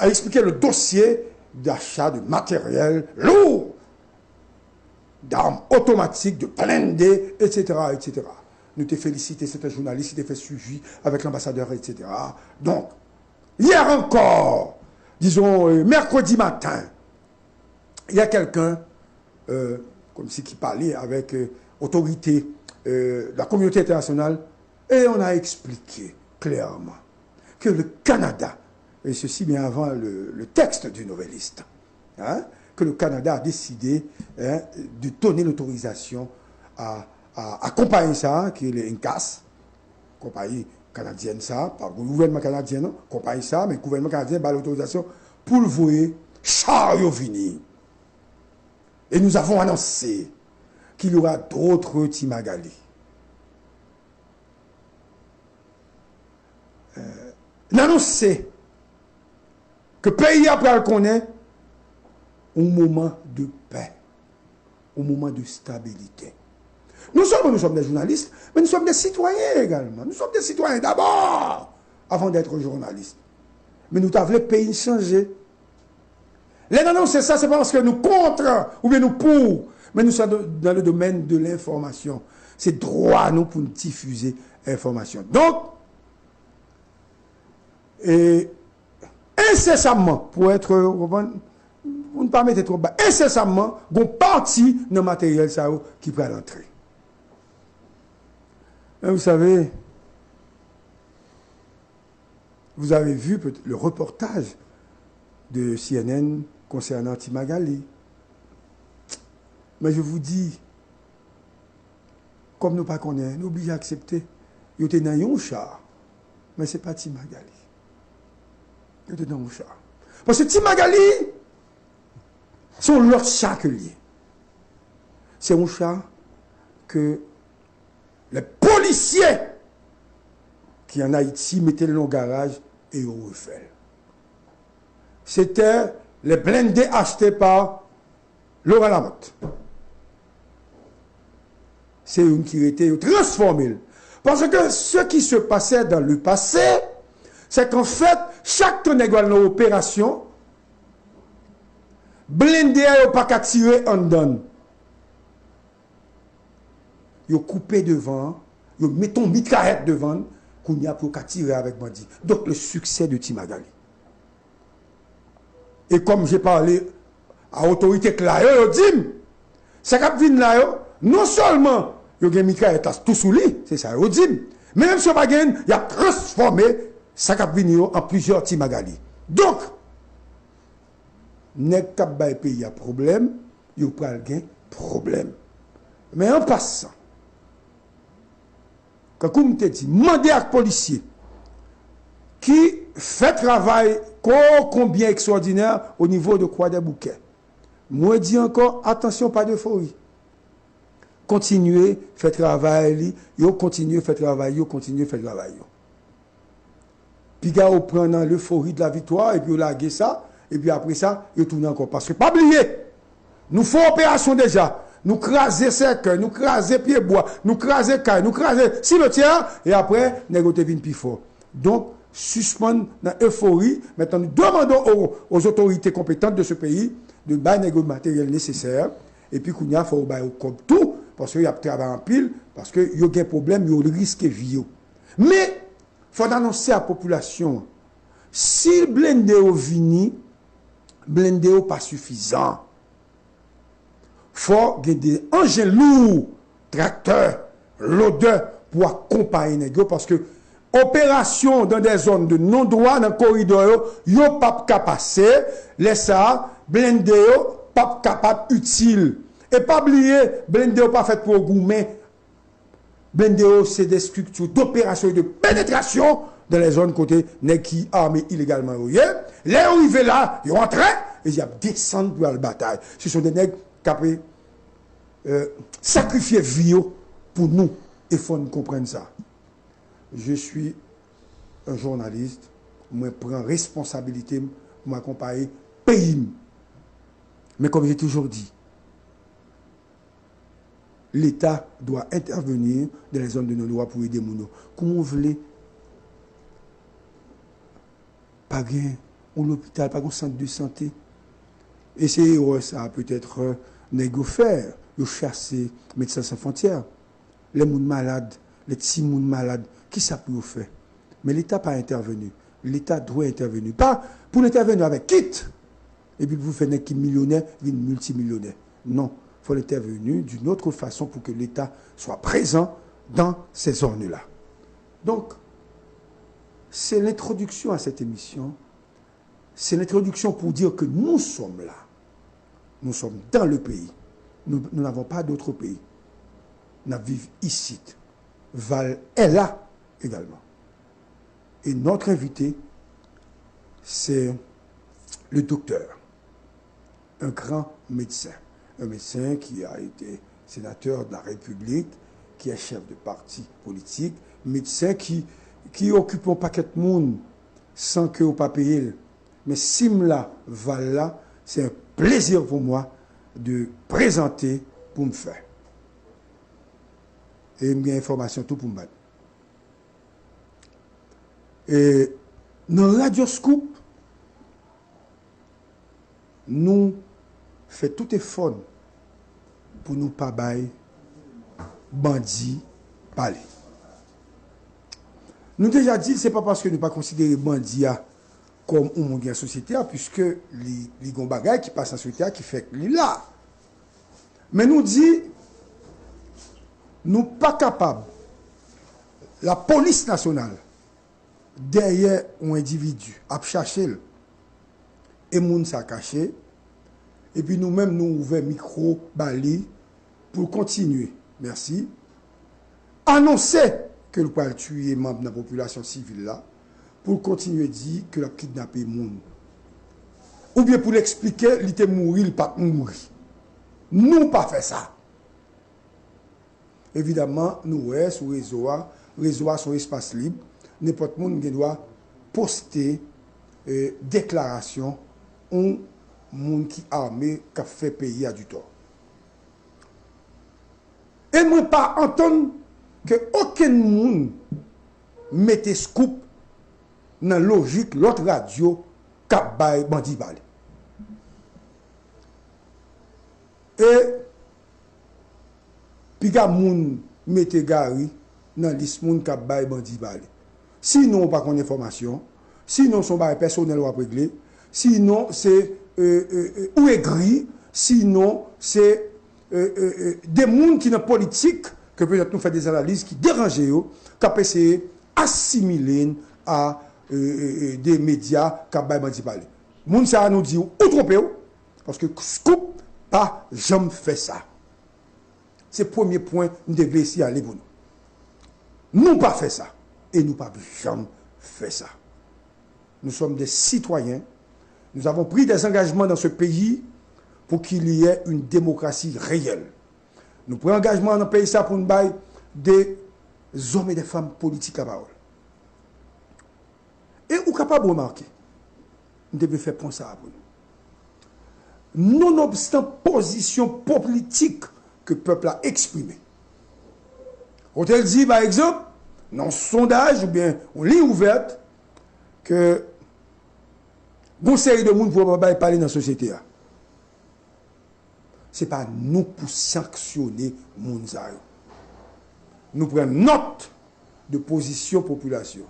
a expliqué le dossier d'achat de matériel lourd, d'armes automatiques, de blindés, etc., etc. Nous te félicitons, c'est un journaliste, il t'a fait suivi avec l'ambassadeur, etc. Donc, hier encore, disons, mercredi matin, il y a quelqu'un, comme si qui parlait avec autorité de la communauté internationale, et on a expliqué clairement que le Canada, et ceci bien avant le texte du novelliste, hein, que le Canada a décidé de donner l'autorisation à compagnie ça, qui est les INCAS, compagnie canadienne ça, pas le gouvernement canadien, non, compagnie ça, mais le gouvernement canadien a l'autorisation pour le voyer chariot vini. Et nous avons annoncé qu'il y aura d'autres Timagali. L'annoncer que le pays après le connaît au moment de paix, au moment de stabilité. Nous sommes des journalistes, mais nous sommes des citoyens également. Nous sommes des citoyens d'abord, avant d'être journalistes. Mais nous avons le pays changé. Les annonces, ça, c'est parce que nous contre, ou bien nous pour, mais nous sommes dans le domaine de l'information. C'est droit à nous pour nous diffuser l'information. Donc, et incessamment, pour ne pas mettre trop bas, incessamment, on partit dans le matériel ça, qui peut l'entrer. Vous savez, vous avez vu le reportage de CNN concernant Timagali. Mais je vous dis, comme nous ne pas connaissons, nous obligés d'accepter. Il était dans un char, mais ce n'est pas Timagali. Il était dans un char. Parce que Timagali, c'est l'autre char que lié. C'est un char que les policiers qui en Haïti mettaient le garage et au refait. C'était les blindés achetés par Laurent Lamotte. C'est une qui était transformée. Parce que ce qui se passait dans le passé, c'est qu'en fait, chaque tonne dans l'opération, blindé n'a pas qu'à tirer en donne. Ils ont coupé devant, ils mettent une mitraillette devant, qu'on y a pour tirer avec bandit. Donc le succès de Timagali. Et comme j'ai parlé à l'autorité claire, ils disent, ça qui vient là, non seulement il y a une mitraillette tout sous lui, c'est ça, ils disent, mais même si il y a transformé ça qui vient en plusieurs Timagali. Donc, n'est pas de pays a problème, il y a pas de problème. Mais en passant, quand on te dit, demandez à policier qui fait travail combien extraordinaire au niveau de Croix des Bouquets. Moi, je dis encore, attention, pas d'euphorie. Continuez, faites travail, continuez, faites travail, continuez, faites travail. Puis, on prend l'euphorie de la victoire, et puis on lague ça, et puis après ça, on tourne encore. Parce que, pas oublier, nous faisons opération déjà. Nous craser cercueil, nous craser pied bois, nous craser caille, nous craser cimetière, et après, négocier vin plus fort. Donc, suspendre dans l'euphorie. Maintenant, nous demandons aux autorités compétentes de ce pays de bailler le matériel nécessaire. Et puis, il faut bailler comme tout, parce qu'il y a travail en pile, parce qu'il y a des problèmes, il y a le risque de vie. Mais, il faut annoncer à la population, si le blindé est vini, blindé n'est pas suffisant. Il faut des engins lourds, tracteurs, loaders pour accompagner les gens parce que opération dans des zones de non-droit, dans le corridor, ils ne pas passer, les ça, blindé, pas capable utile. Et pas oublier, blindé pas fait pour gourmet. Blindé, c'est des structures d'opération et de pénétration dans les zones côté qui armés illégalement. Les arrivés là, ils rentrent et ils descendent pour la bataille. Ce sont des nègres qui sacrifier vie pour nous. Il faut nous comprendre ça. Je suis un journaliste, je prends responsabilité pour m'accompagner pays. Mais comme j'ai toujours dit, l'État doit intervenir dans les zones de non-droit pour aider les gens. Comment vous voulez pas bien un hôpital, pas un centre de santé. Et c'est ça peut-être négocier, le chasser, Médecins sans frontières, les gens malades, les petits gens malades, qui ça peut faire? Mais l'État n'a pas intervenu. L'État doit intervenir. Pas pour intervenir avec kit, et puis vous faites qui millionnaire, une multimillionnaire. Non, il faut intervenir d'une autre façon pour que l'État soit présent dans ces zones-là. Donc, c'est l'introduction à cette émission. C'est l'introduction pour dire que nous sommes là. Nous sommes dans le pays. Nous n'avons pas d'autre pays. Nous vivons ici. Val est là également. Et notre invité, c'est le docteur, un grand médecin. Un médecin qui a été sénateur de la République, qui est chef de parti politique, médecin qui occupe un paquet de monde sans que vous pas payer. Mais Simla Val, c'est un plaisir pour moi de présenter pour me faire. Et il y a information tout pour me battre. Et dans Radio Scoop, nous faisons tout effort pour nous pas bailler bandits parler. Nous déjà dit, ce n'est pas parce que nous ne pas considérer bandits comme un monde de la société, puisque les bagages qui passent dans la société qui fait que là. Mais nous dit, nous ne sommes pas capables, la police nationale, derrière un individu, à chercher, et moun sa caché, et puis nous-mêmes, nous ouvrons micro, bali, pour continuer. Merci. Annoncer que le poil tuer membre de la population civile là, pour continuer à dire que la kidnappé moun. Ou bien pour l'expliquer, il était mourir, il pas mourir. Nous pas fait ça. Évidemment, nous sur réseau sur espace libre, n'importe monde qui doit poster déclaration un monde qui armé qui a fait pays à du tort. Et moi pas entendre que aucun monde mette scoop dans la logique l'autre radio cap bay bandi balé. Et puis ga moun mette gari dans liste moun cap bay bandi balé. Sinon pas qu'on information, sinon son bail personnel ou régler, sinon c'est ou aigri, sinon c'est des gens qui sont politiques, que peut-être nous faisons des analyses qui dérangent, qui ont essayé d'assimiler à des médias qui ont parlé. Les gens nous disent ou trompé, parce que Scoop pas jamais fait ça. C'est le premier point que nous devons essayer d'aller pour nous. Nous pas fait ça. Et nous pas jamais fait ça. Nous sommes des citoyens. Nous avons pris des engagements dans ce pays pour qu'il y ait une démocratie réelle. Nous prenons engagement dans le pays ça pour nous bailler des hommes et des femmes politiques à parole. Et vous êtes capable de remarquer, nous devons faire point ça pour nous. Nonobstant position politique que le peuple a exprimée. On te dit par exemple, dans un sondage ou bien en ligne ouverte, que bon série de monde ne pas parler dans la société. Ce n'est pas nous pour sanctionner les gens. Nous prenons note de position population.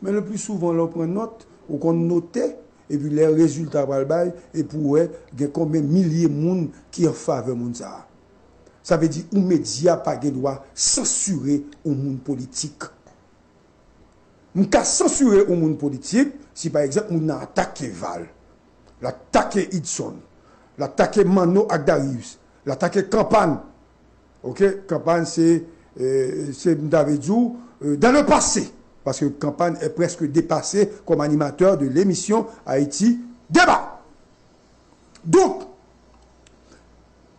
Mais le plus souvent, on prend note, on note, et puis les résultats par le bail, et pour il y a combien de milliers de gens qui en faveur de gens. Ça veut dire que les médias n'ont pas le droit de censurer les gens politiques. Nous pouvons censurer les gens politiques si par exemple nous avons attaqué Val, l'attaqué Hudson, l'attaqué Mano Agdarius, l'attaqué Campagne. Ok, Campagne c'est Davidou dans le passé, parce que Campagne est presque dépassé comme animateur de l'émission Haïti Débat. Donc,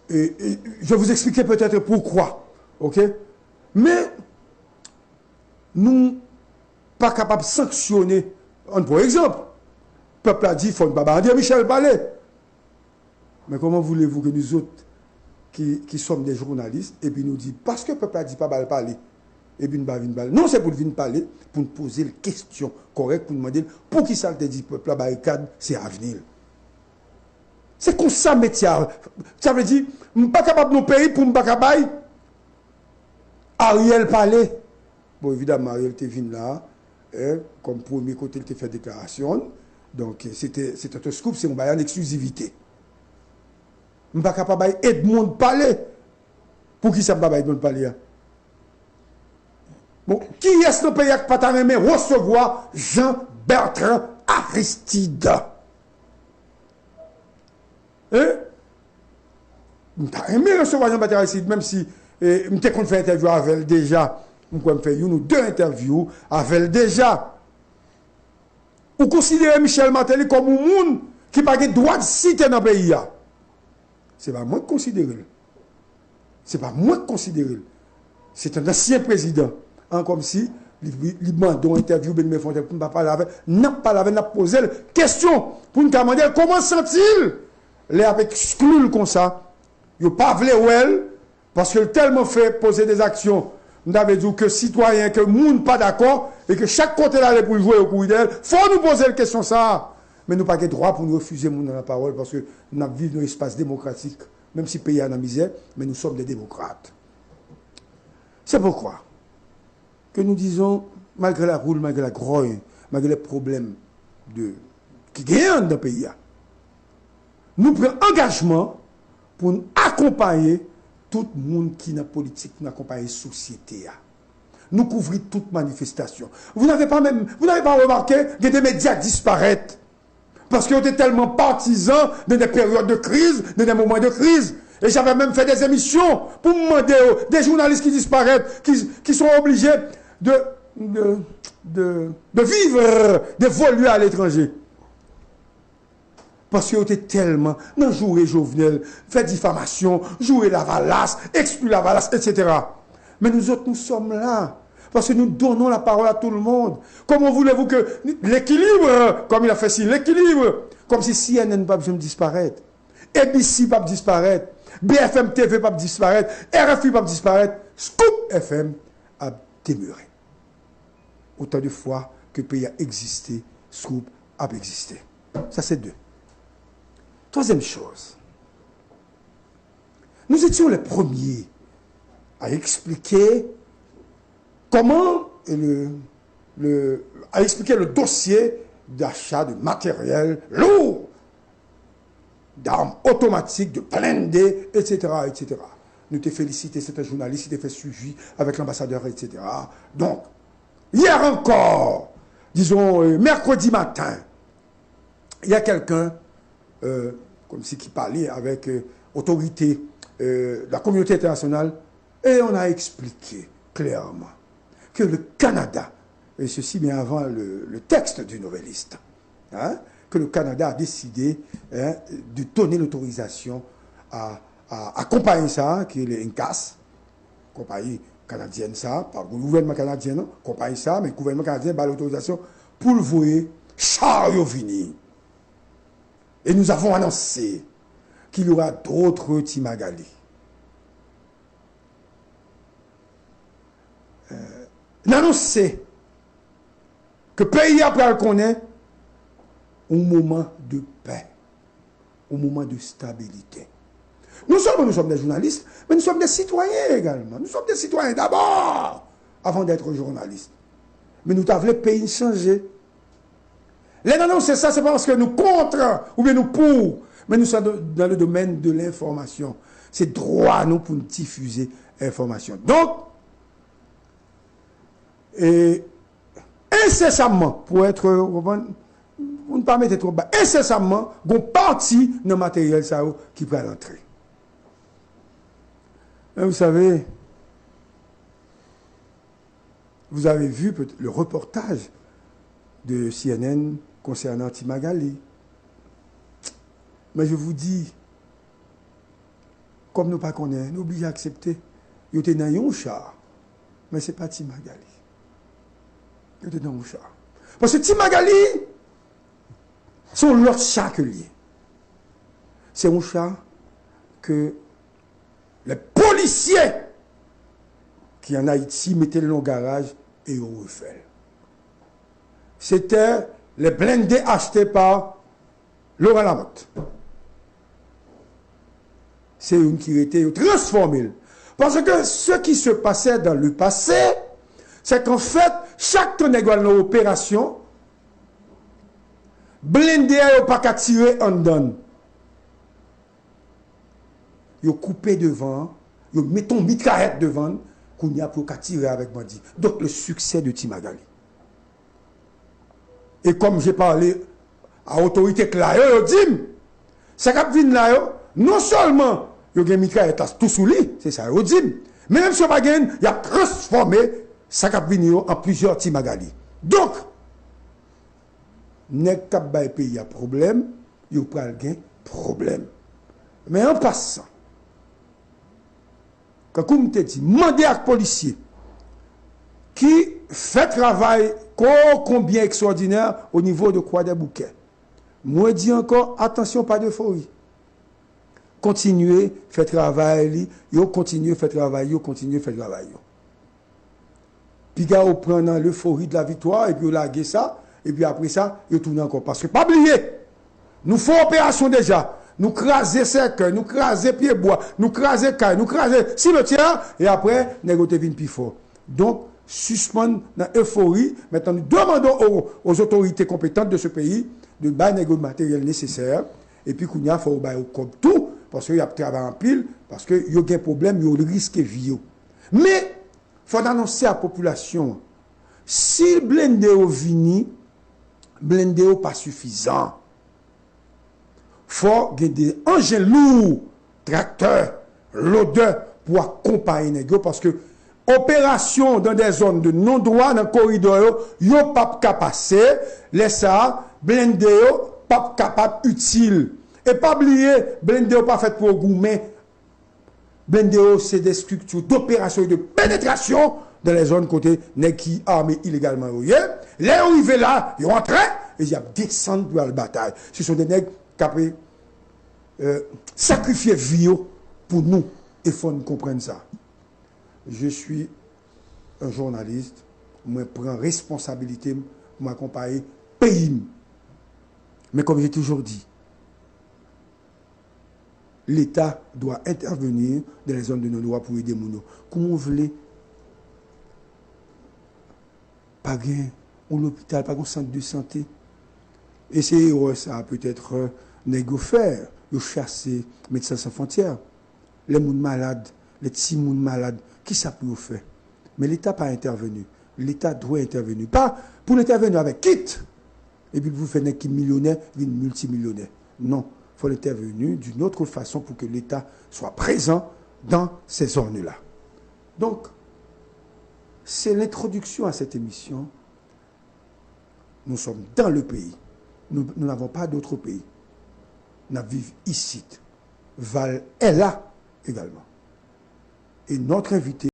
je vais vous expliquer peut-être pourquoi. Ok, mais nous pas capable de sanctionner. Par exemple, le peuple a dit qu'il faut ne pas bandir Michel Palais. Mais comment voulez-vous que nous autres, qui sommes des journalistes, et puis nous disons, parce que le peuple a dit pas parler, et puis nous ne venir parler. Non, c'est pour venir parler, pour nous poser les questions correctes, pour nous demander pour qui ça te dit peuple la barricade, c'est avenir. C'est comme ça métier. Ça veut dire, je ne suis pas capable de nos pays pour ne pas capable. Ariel parlait. Bon, évidemment, Ariel était venu là, comme premier côté, il était fait déclaration. Donc, c'était un scoop, c'est une exclusivité. Je ne suis pas capable d'Edmond parler. Pour qui ça ne peut pas Edmond parler? Bon, qui est-ce dans le pays qui n'a pas recevoir Jean-Bertrand Aristide? Hein? Je n'ai aimé recevoir Jean-Bertrand Aristide, même si je me fait une interview avec elle déjà. Je fait une ou deux interviews avec elle déjà. Vous considérez Michel Martelly comme un monde qui n'a pas le droit de citer dans le pays? Ce n'est pas moi qui considère. Ce n'est pas moi qui considère. C'est un ancien président. Comme si il demande une interview de Fontaine pour ne pas parler avec, n'a pas parlé, n'a posé la question pour nous demander comment sent-il les avec exclus comme ça. Il n'a pas voulu elle parce qu'il a tellement fait poser des actions. Nous avons dit que citoyens, que le monde pas d'accord et que chaque côté là pour jouer au coup d'elle, il faut nous poser la question ça. Mais nous n'avons pas le droit pour nous refuser la parole parce que nous vivons dans un espace démocratique, même si le pays est en misère, mais nous sommes des démocrates. C'est pourquoi que nous disons, malgré la roule, malgré la grogne, malgré les problèmes qui gagnent dans le pays, nous prenons engagement pour nous accompagner tout le monde qui est dans la politique, pour accompagner la société. Nous couvrons toute manifestation. Vous n'avez pas remarqué que des médias disparaissent parce qu'ils étaient tellement partisans dans des périodes de crise, dans des moments de crise. Et j'avais même fait des émissions pour me demander des journalistes qui disparaissent, qui sont obligés de vivre, d'évoluer à l'étranger. Parce qu'ils étaient tellement, dans jouer Jovenel, fait diffamation, jouer la valasse, exclure la valasse, etc. Mais nous autres, nous sommes là. Parce que nous donnons la parole à tout le monde. Comment voulez-vous que l'équilibre, comme il a fait ici, l'équilibre, comme si CNN ne va pas disparaître, ABC ne va pas disparaître, BFM TV ne va pas disparaître, RFI ne va pas disparaître, Scoop FM a demeuré. Autant de fois que le pays a existé, Scoop a existé. Ça, c'est deux. Troisième chose. Nous étions les premiers à expliquer comment à expliquer le dossier d'achat de matériel lourd, d'armes automatiques, de blindés, etc., etc. Nous te félicitons, c'est un journaliste qui t'a fait suivi avec l'ambassadeur, etc. Donc, hier encore, disons mercredi matin, il y a quelqu'un, comme si qui parlait avec autorité de la communauté internationale, et on a expliqué clairement que le Canada, et ceci bien avant le texte du novelliste, que le Canada a décidé de donner l'autorisation à compagnie ça, qui est l'INCAS, compagnie canadienne ça, par le gouvernement canadien, non, compagnie ça, mais le gouvernement canadien a l'autorisation pour le voyer chariot vini. Et nous avons annoncé qu'il y aura d'autres Timagali. Annoncé que le pays après le connaît un moment de paix, un moment de stabilité. Nous sommes des journalistes, mais nous sommes des citoyens également. Nous sommes des citoyens d'abord, avant d'être journalistes. Mais nous avons le pays changé. Les annonces, ça, c'est pas parce que nous contre ou bien nous pour, mais nous sommes dans le domaine de l'information. C'est droit à nous pour nous diffuser l'information. Donc, et incessamment, pour ne pas mettre trop bas, incessamment, on partit dans le matériel ça, qui peut l'entrer. Vous savez, vous avez vu le reportage de CNN concernant Timagali. Mais je vous dis, comme nous ne pas connaissons, nous obligés à accepter. Il était dans un char, mais ce n'est pas Timagali. Il était dans un char. Parce que Timagali, c'est l'autre char que lié. C'est un char que les policiers qui en Haïti mettaient le long garage et au refait. C'était les blindés achetés par Laurent Lamotte. C'est une qui était transformée. Parce que ce qui se passait dans le passé, c'est qu'en fait, chaque tonnégal dans l'opération, blindé n'a pas qu'à tirer en donne. Ils coupé devant, ils mettent une mitraillette devant, qu'on n'y a pas qu'à tirer avec bandit. Donc le succès de Timagali. Et comme j'ai parlé à l'autorité claire, ils disent, ça qui vient là, non seulement il y a une mitraillette tout sous lui, c'est ça, ils disent, mais même si il a transformé ça qui vient en plusieurs Timagali. Donc, n'est pas un pays a problème, il y a un problème. Mais en passant, quand on te dit, demandez à policiers qui fait travail combien extraordinaire au niveau de Croix des Bouquets. Moi, dis encore, attention, pas d'euphorie. Continuez, faites travail, continuez, faites travail, continuez, faites travail. Puis, vous prenez l'euphorie de la victoire, et puis vous laguez ça, et puis après ça, vous tournez encore. Parce que, pas oublier, nous faisons opération déjà. Nous craser cercueil, nous craser pied bois, nous craser caille, nous craser cimetière, et après, nous vient plus fort. Donc, suspendre dans l'euphorie. Maintenant, nous demandons aux autorités compétentes de ce pays de bailler le matériel nécessaire. Et puis, il faut bailler comme tout, parce qu'il y a travail en pile, parce qu'il y a un problème, il y a le risque de vie. Mais, il faut annoncer à la population, si le blindé est venu, blindé n'est pas suffisant. Il faut des engins lourds, tracteurs, loaders pour accompagner les parce que opération dans des zones de non-droit, dans le corridor, ils ne pas passer, les ça, blindé, pas capable utile. Et pas oublier, blindé pas fait pour gourmet. Blindé, c'est des structures d'opération et de pénétration dans les zones côté qui armés illégalement. Les arrivés là, ils rentrent et ils descendent pour la bataille. Ce sont des nègres qui ont sacrifié vie pour nous. Il faut nous comprendre ça. Je suis un journaliste, je prends responsabilité pour m'accompagner pays. Mais comme j'ai toujours dit, l'État doit intervenir dans les zones de non-droit pour aider les gens. Comment vous voulez pas un hôpital, pas un centre de santé. Et c'est ça peut-être négocier, chasser Médecins sans frontières. Les gens malades, les petits gens malades, qui ça peut faire? Mais l'État n'a pas intervenu. L'État doit intervenir. Pas pour intervenir avec kit. Et puis vous faites des millionnaires, des multimillionnaires. Non. Il faut intervenir d'une autre façon pour que l'État soit présent dans ces zones-là. Donc, c'est l'introduction à cette émission. Nous sommes dans le pays. Nous n'avons pas d'autre pays. Nous vivons ici. Val est là également. Et notre invité